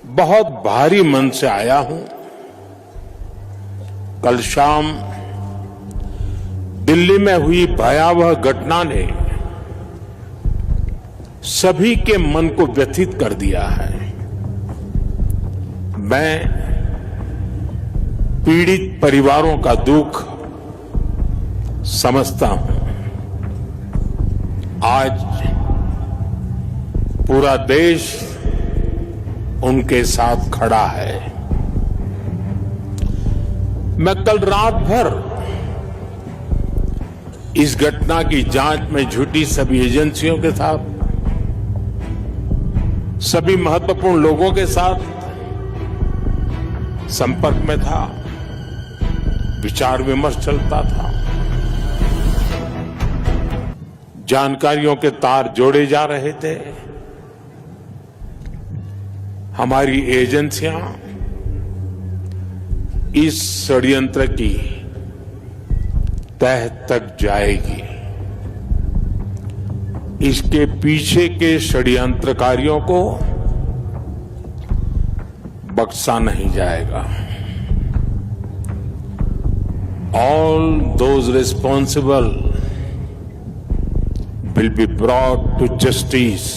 बहुत भारी मन से आया हूं। कल शाम दिल्ली में हुई भयावह घटना ने सभी के मन को व्यथित कर दिया है। मैं पीड़ित परिवारों का दुख समझता हूं। आज पूरा देश उनके साथ खड़ा है। मैं कल रात भर इस घटना की जांच में जुटी सभी एजेंसियों के साथ, सभी महत्वपूर्ण लोगों के साथ संपर्क में था, विचार विमर्श चलता था, जानकारियों के तार जोड़े जा रहे थे। हमारी एजेंसियां इस षड्यंत्र की तह तक जाएगी। इसके पीछे के षड्यंत्रकारियों को बख्शा नहीं जाएगा। All those responsible will be brought to justice.